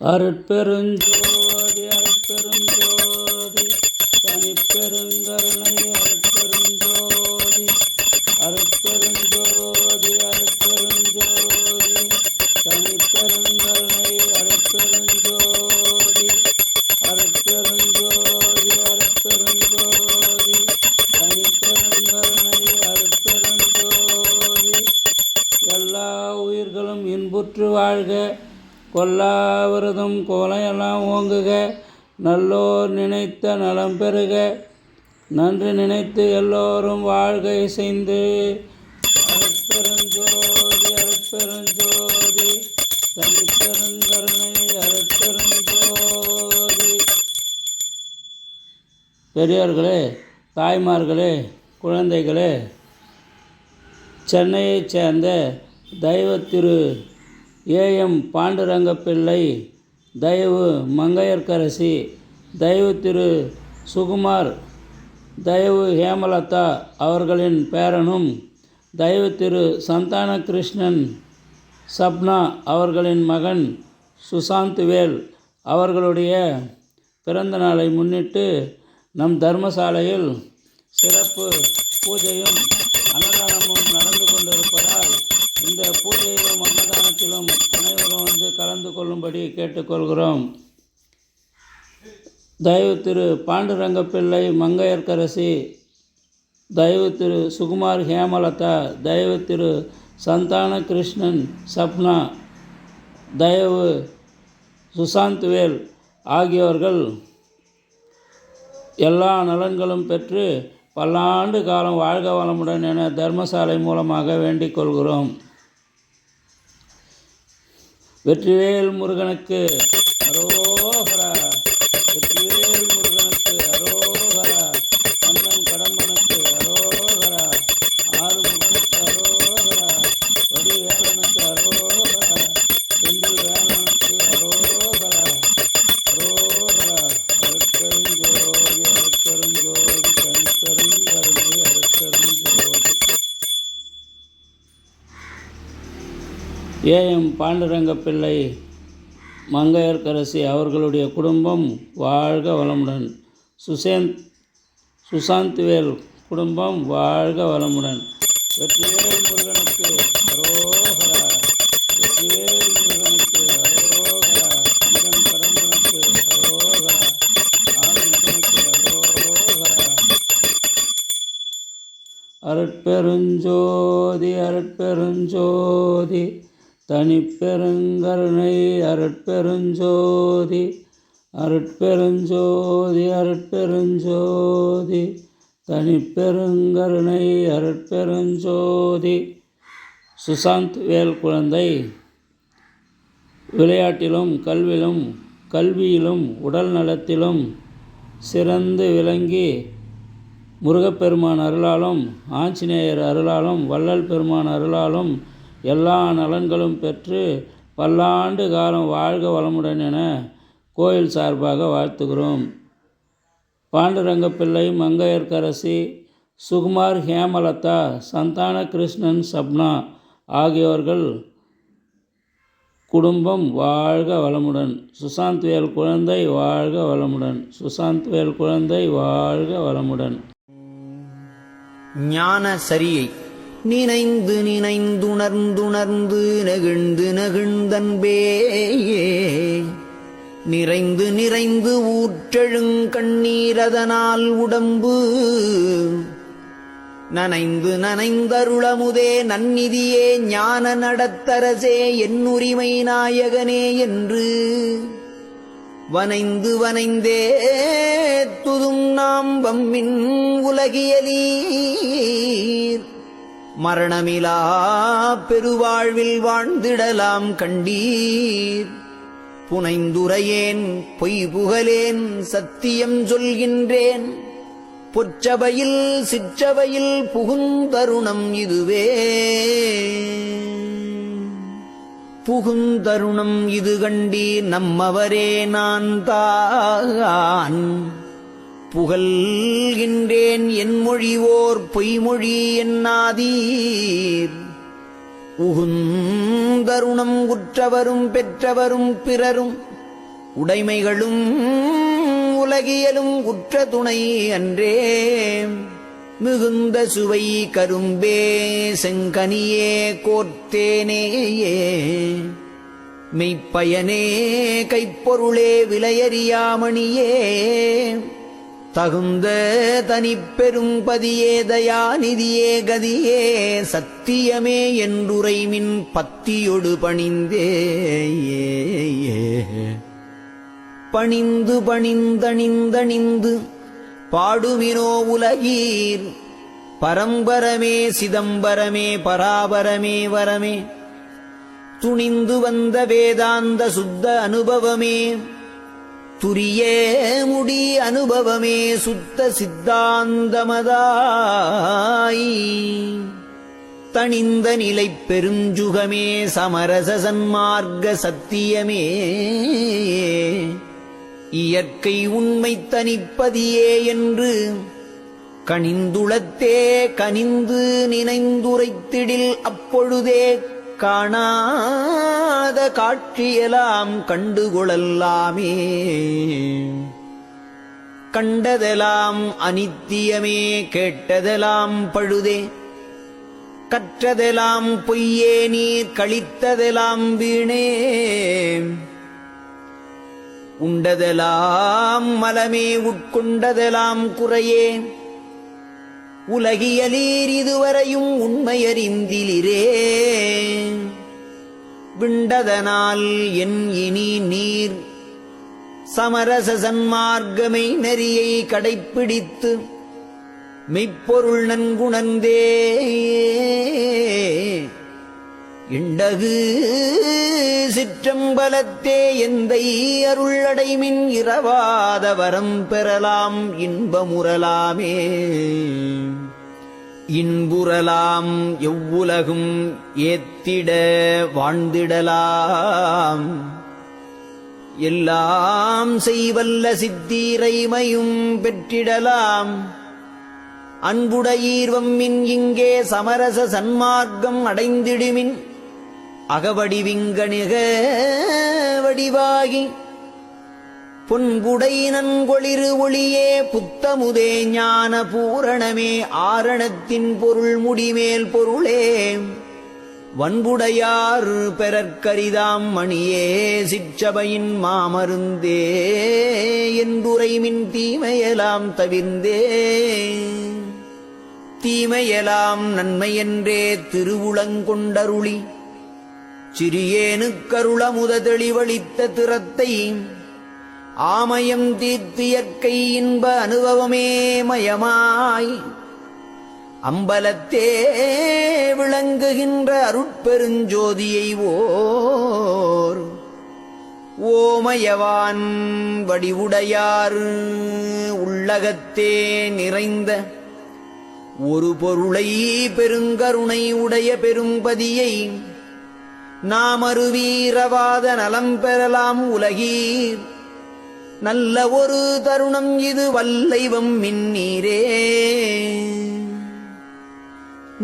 அருட்பெருஞ்சோதி அருட்பெருஞ்சோதி தனிப்பெருங்கருணை அருட்பெருஞ்சோதி அருட்பெருஞ்சோதி அருட்பெருஞ்சோதி தனிப்பெருங்கருணை அருட்பெருஞ்சோதி அருட்பெருஞ்சோதி அருட்பெருஞ்சோதி தனிப்பெருங்கருணை அருட்பெருஞ்சோதி. எல்லா உயிர்களும் இன்புற்று வாழ்க, கொல்லாவிரதம் கோலையெல்லாம் ஓங்குக, நல்லோர் நினைத்த நலம் பெறுக, நன்று நினைத்து எல்லோரும் வாழ்க இசைந்து. அருட்பெருஞ்சோதி அருட்பெருஞ்சோதி தனிப்பெருங்கருணை அருட்பெருஞ்சோதி. பெரியோர்களே, தாய்மார்களே, குழந்தைகளே, சென்னையைச் சேர்ந்த தெய்வ திரு ஏஎம் பாண்டுரங்கப்பிள்ளை, தயவு மங்கையர்க்கரசி, தயவு திரு சுகுமார், தயவு ஹேமலதா அவர்களின் பேரனும், தயவு திரு சந்தான கிருஷ்ணன் சப்னா அவர்களின் மகன் சுசாந்த்வேல் அவர்களுடைய பிறந்த நாளை முன்னிட்டு நம் தர்மசாலையில் சிறப்பு பூஜையும் அன்னதானமும் நடந்து கொண்டிருப்பதால் இந்த பூஜையிலும் அன்னதானத்திலும் அனைவரும் வந்து கலந்து கொள்ளும்படி கேட்டுக்கொள்கிறோம். தயவு திரு பாண்டுரங்கப்பிள்ளை மங்கையர்க்கரசி, தயவு திரு சுகுமார் ஹேமலதா, தயவு திரு சந்தான கிருஷ்ணன் சப்னா, தயவு சுசாந்த்வேல் ஆகியோர்கள் எல்லா நலன்களும் பெற்று பல்லாண்டு காலம் வாழ்க வளமுடன் என தர்மசாலை மூலமாக வேண்டிக் கொள்கிறோம். வெற்றிவேல் முருகனுக்கு அரோகரா, வெற்றிவேல் முருகனுக்கு அரோகரா, கண்ணன் கடம்பனுக்கு அரோகரா, ஆறுமுகனுக்கு அரோகரா, வடிவேலனுக்கு அரோகரா, செந்தில் வேலனுக்கு அரோகரா, அரோகரா. அருட்பெருஞ்சோதி அருட்பெருஞ்சோதி தனிப்பெருங்கருணை அருட்பெருஞ்சோதி. ஏஎம் பாண்டுரங்கப்பிள்ளை மங்கையர்க்கரசி அவர்களுடைய குடும்பம் வாழ்க வளமுடன். சுசாந்த்வேல் குடும்பம் வாழ்க வளமுடன். வெற்றிவேல் முருகனுக்கு அரோகரா, வெற்றிவேல் முருகனுக்கு அரோகரா, கந்தன் கடம்பனுக்கு அரோகரா, ஆறுமுகனுக்கு அரோகரா. அருட்பெருஞ்சோதி அருட்பெருஞ்சோதி தனிப்பெருங்கருணை அருட்பெருஞ்சோதி அருட்பெருஞ்சோதி அருட்பெருஞ்சோதி தனிப்பெருங்கருணை அருட்பெருஞ்சோதி. சுசாந்த்வேல் குழந்தை விளையாட்டிலும் கல்வியிலும் உடல் நலத்திலும் சிறந்து விளங்கி முருகப்பெருமான் அருளாலும் ஆஞ்சநேயர் அருளாலும் வள்ளல் பெருமான் அருளாலும் எல்லா நலன்களும் பெற்று பல்லாண்டு காலம் வாழ்க வளமுடன் என கோயில் சார்பாக வாழ்த்துகிறோம். பாண்டுரங்கப்பிள்ளை மங்கையர்க்கரசி, சுகுமார் ஹேமலதா, சந்தான கிருஷ்ணன் சப்னா ஆகியோர்கள் குடும்பம் வாழ்க வளமுடன். சுசாந்த்வேல் குழந்தை வாழ்க வளமுடன். சுசாந்த்வேல் குழந்தை வாழ்க வளமுடன். ஞான சரியை நினைந்து நினைந்துணர்ந்துணர்ந்து நெகிழ்ந்து நெகிழ்ந்தன்பே நிறைந்து நிறைந்து ஊற்றெழுங்கண்ணீரதனால் உடம்பு நனைந்து நனைந்தருளமுதே நன்னிதியே ஞான நடத்தரசே என்னுரிமை நாயகனே என்று வனைந்து வனைந்தே துதும் நாம் வம்மின் உலகியலீர் மரணமிலா பெருவாழ்வில் வாழ்ந்திடலாம் கண்டீர். புனைந்துரையேன் பொய் புகழேன் சத்தியம் சொல்கின்றேன், பொற்சபையில் சிற்றபையில் புகுந்தருணம் இதுவே. புகுந்தருணம் இது கண்டீர் நம்மவரே நான் தான் புகழ்கின்றேன் என் மொழிவோர் பொய்மொழி என்னாதீர். உகுந்தருணம் உற்றவரும் பெற்றவரும் பிறரும் உடைமைகளும் உலகியலும் உற்ற துணை அன்றே. மிகுந்த சுவை கரும்பே செங்கனியே கோர்த்தேனேயே. மெய்ப்பயனே கைப்பொருளே விலையறியாமணியே. தகுந்த தனிப்பெரும் பதியே தயாநிதியே கதியே. சத்தியமே என்றுரைமின் பத்தியொடு பணிந்தே. பணிந்து பணிந்தணிந்தணிந்து பாடுமினோ உலகீர். பரம்பரமே சிதம்பரமே பராபரமே வரமே. துணிந்து வந்த வேதாந்த சுத்த அனுபவமே. துரிய முடி அனுபவமே சுத்த சித்தாந்தமதாய். தணிந்த நிலை பெருஞ்சுகமே சமரச சன்மார்க்க சத்தியமே. இயற்கை உண்மை தனிப்பதியே என்று கனிந்துளத்தே கனிந்து நினைந்துரைத்திடில் அப்பொழுதே காணாத காட்சியெல்லாம் கண்டுகொள்ளலாமே. கண்டதெல்லாம் அனித்தியமே கேட்டதெல்லாம் பழுதே. கற்றதெல்லாம் பொய்யே நீர் கழித்ததெல்லாம் வீணே. உண்டதெல்லாம் மலமே உட்கொண்டதெல்லாம் குறையே. உலகியலீர் இதுவரையும் உண்மையறிந்திலிரே. விண்டதனால் என் இனி நீர் சமரச சன்மார்க்கமை நெறியை கடைப்பிடித்து மெய்ப்பொருள் நன்குணர்ந்தே. இண்டகு சிற்றம்பலத்தே எந்தை அருளடைமின் இரவாத வரம் பெறலாம் இன்பமுறலாமே. இன்புறலாம் எவ்வுலகும் ஏத்திட வாழ்ந்திடலாம். எல்லாம் செய்வல்ல சித்தீரைமையும் பெற்றிடலாம். அன்புடையீர்வம்மின் இங்கே சமரச சன்மார்க்கம் அடைந்திடுமின் அகவடிவிங்கணிக வடிவாகி பொன்புடை நன்கொளிரு ஒளியே புத்தமுதே ஞான பூரணமே ஆரணத்தின் பொருள் முடிமேல் பொருளே. வன்புடையார் பெறற்கரிதாம் மணியே சிற்றபையின் மாமருந்தே. என்றுரைமின் தீமையெல்லாம் தவிர்ந்தே. தீமையெல்லாம் நன்மையென்றே திருவுளங்கொண்டருளி சிறியேனுக்கருளமுத தெளிவளித்த திறத்தை ஆமயம் தீர்த்தியற்கை இன்ப அனுபவமே மயமாய் அம்பலத்தே விளங்குகின்ற அருட்பெருஞ்சோதியை ஓமயவான் வடிவுடையார் உள்ளகத்தே நிறைந்த ஒரு பொருளை பெருங்கருணை உடைய பெரும்பதியை நாமருவீரவாத நலம் பெறலாம் உலகீர். நல்ல ஒரு தருணம் இது வல்லைவம் மின்னீரே.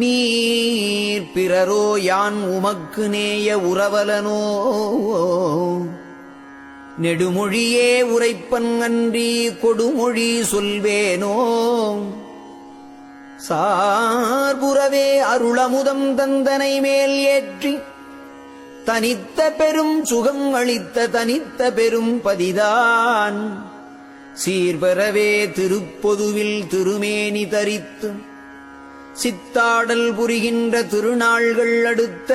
நீர் பிறரோ யான் உமக்கு நேய உறவலனோ. நெடுமொழியே உரைப்பன் அன்றி கொடுமொழி சொல்வேனோ. சார்புறவே அருளமுதம் தந்தனை மேல் ஏற்றி தனித்த பெரும் சுகம் அளித்த தனித்த பெரும் பதிதான். சீர்பெறவே திருப்பொதுவில் திருமேனி தரித்து சித்தாடல் புரிகின்ற திருநாள்கள் அடுத்த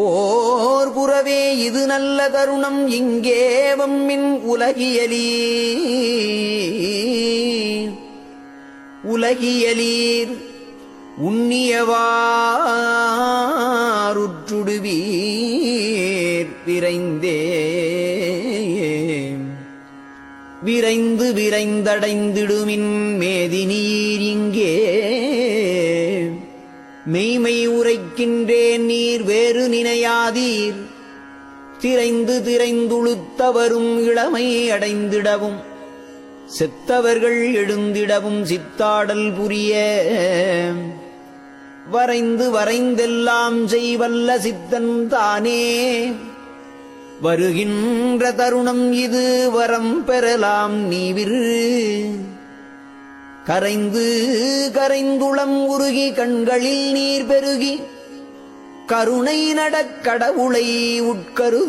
ஓர் புறவே இது நல்ல தருணம் இங்கே வம்மின் உலகியலீர் உன்னியவாருற்றுடுவீர் விரைந்தே. விரைந்து விரைந்தடைந்திடுமின் மேதினீர் இங்கே. மெய்மை உரைக்கின்றேன் நீர் வேறு நினையாதீர். திரைந்து திரைந்துளுத்தவரும் இளமை அடைந்திடவும் செத்தவர்கள் எழுந்திடவும் சித்தாடல் புரிய வரைந்து வரைந்தெல்லாம் செய்வல்ல சித்தன் தானே. வருகின்ற தருணம் இது வரம் பெறலாம் நீவிரு கரைந்து கரைந்துளம் உருகி கண்களில் நீர் பெருகி கருணை நடக்கடவுளை உட்கரு